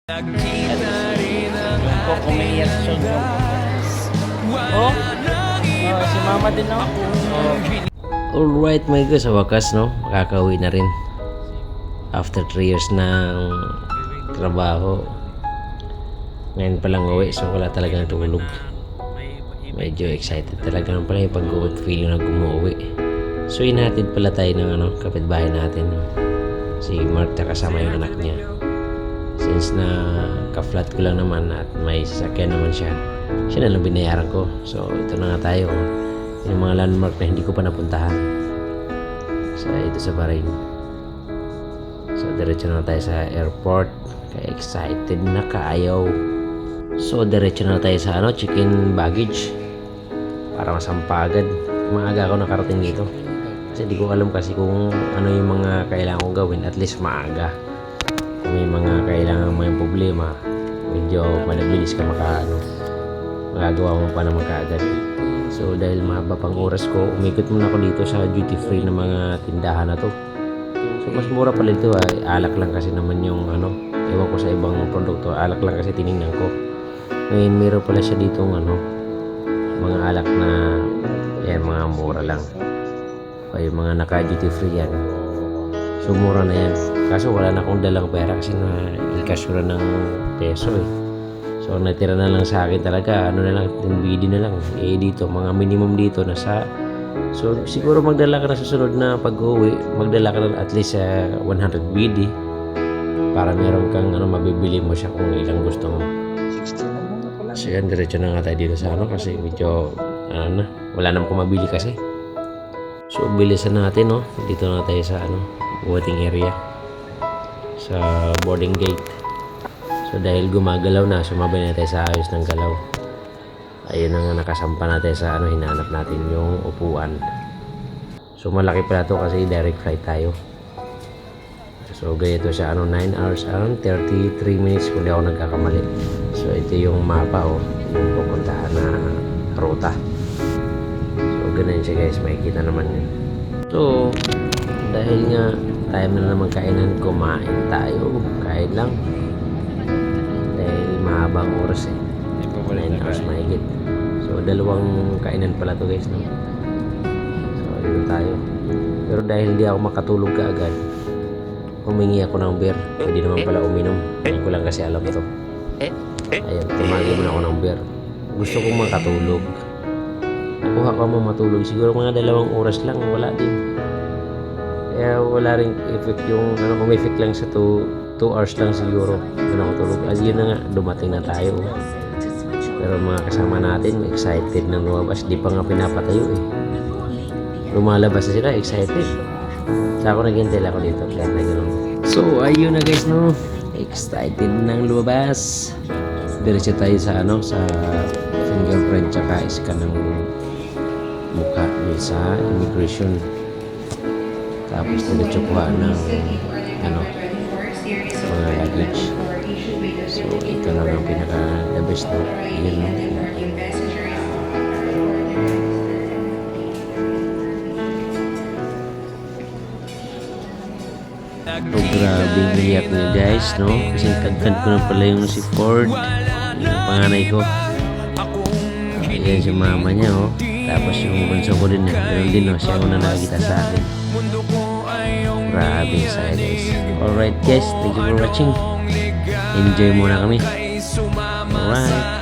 Kung umiiyak siya no? Oh, si mama din no? Oh. Alright mga guys, sa wakas no, makakauwi na rin after 3 years ng trabaho. Ngayon palang uwi, so wala talagang tulog. Medyo excited talaga naman pala yung pag-uwi, feeling na gumuwi. So inatid pala tayo ng kapitbahay natin, si Mark, kasama yung anak niya. Since na ka-flat ko lang naman at may sasakyan naman siya na lang binayaran ko. So ito na nga tayo, yung mga landmark na hindi ko pa napuntahan ito sa Bahrain. So diretso na tayo sa airport, kaya excited na kaayaw. So diretso na tayo sa check-in baggage para masampa agad. Maaga ako nakarating dito kasi di ko alam kasi kung ano yung mga kailangan kong gawin. At least maaga, kung may mga kailangan, may problema, medyo malabilis ka magagawa mo pa naman kaagad. So dahil mahaba pang oras ko, umikot muna ako dito sa duty free na mga tindahan na to. So mas mura pala ito, alak lang kasi naman yung ewan ko sa ibang produkto, alak lang kasi tinignan ko. Ngayon meron pala siya dito mga alak na mga mura lang, o yung mga naka duty free yan. So mura na yan, kaso wala na akong dalang pera kasi na ikasura ng peso So natira na lang sa akin talaga na lang, 10 BD na lang. Dito mga minimum dito nasa, so siguro magdala ka na sa sunod na pag-uwi, magdala ka na at least 100 BD para meron kang mabibili mo siya kung ilang gusto mo. So yan, diretso na nga tayo dito sa kasi medyo wala naman kung mabili kasi. So bilisan natin dito na tayo sa waiting area sa boarding gate. So dahil gumagalaw na, sumabay na tayo sa ayos ng galaw. Ayun na nga, nakasampa natin sa hinahanap natin yung upuan. So malaki pala to kasi direct flight tayo. So ganito siya 9 hours and 33 minutes kung di ako nagkakamali. So ito yung mapa yung pupuntahan na ruta. So ganun siya guys, makikita naman yun. So dahil nga time na naman kainan, kumain tayo, kain lang. Mahabang oras 9 hours mahigit. So dalawang kainan pala to guys So dito tayo. Pero dahil hindi ako makatulog kaagad, humingi ako ng beer. Pwede naman pala uminom, hindi ko lang kasi alam ito. Ayun, tumagi muna ako ng beer. Gusto kong makatulog. Nakuha ko mo matulog siguro mga 2 oras lang, wala din. Kaya wala ring effect yung effect lang sa 2 hours lang siguro doon ako tulog. Yun na nga, dumating na tayo. Pero mga kasama natin excited na lumabas, di pa nga pinapatayo lumalabas na sila, excited. Sa ako naghintay ako dito, kaya na gano'n. So ayun na guys excited nang lumabas. Diretso tayo sa sa fingerprint tsaka scan ng mukha sa immigration. Tapos diretso kuha ng mga luggage. So ito lang ang pinaka the best yun grabe iyak niya guys kasi kagkad ko na pala yung si Ford, yung panganay ko. Ayan si mama niya tapos yung bunso ko din ganoon din siya ang nakakita sa akin. Grabe saya guys. Alright guys, thank you for watching. Enjoy muna kami. Alright.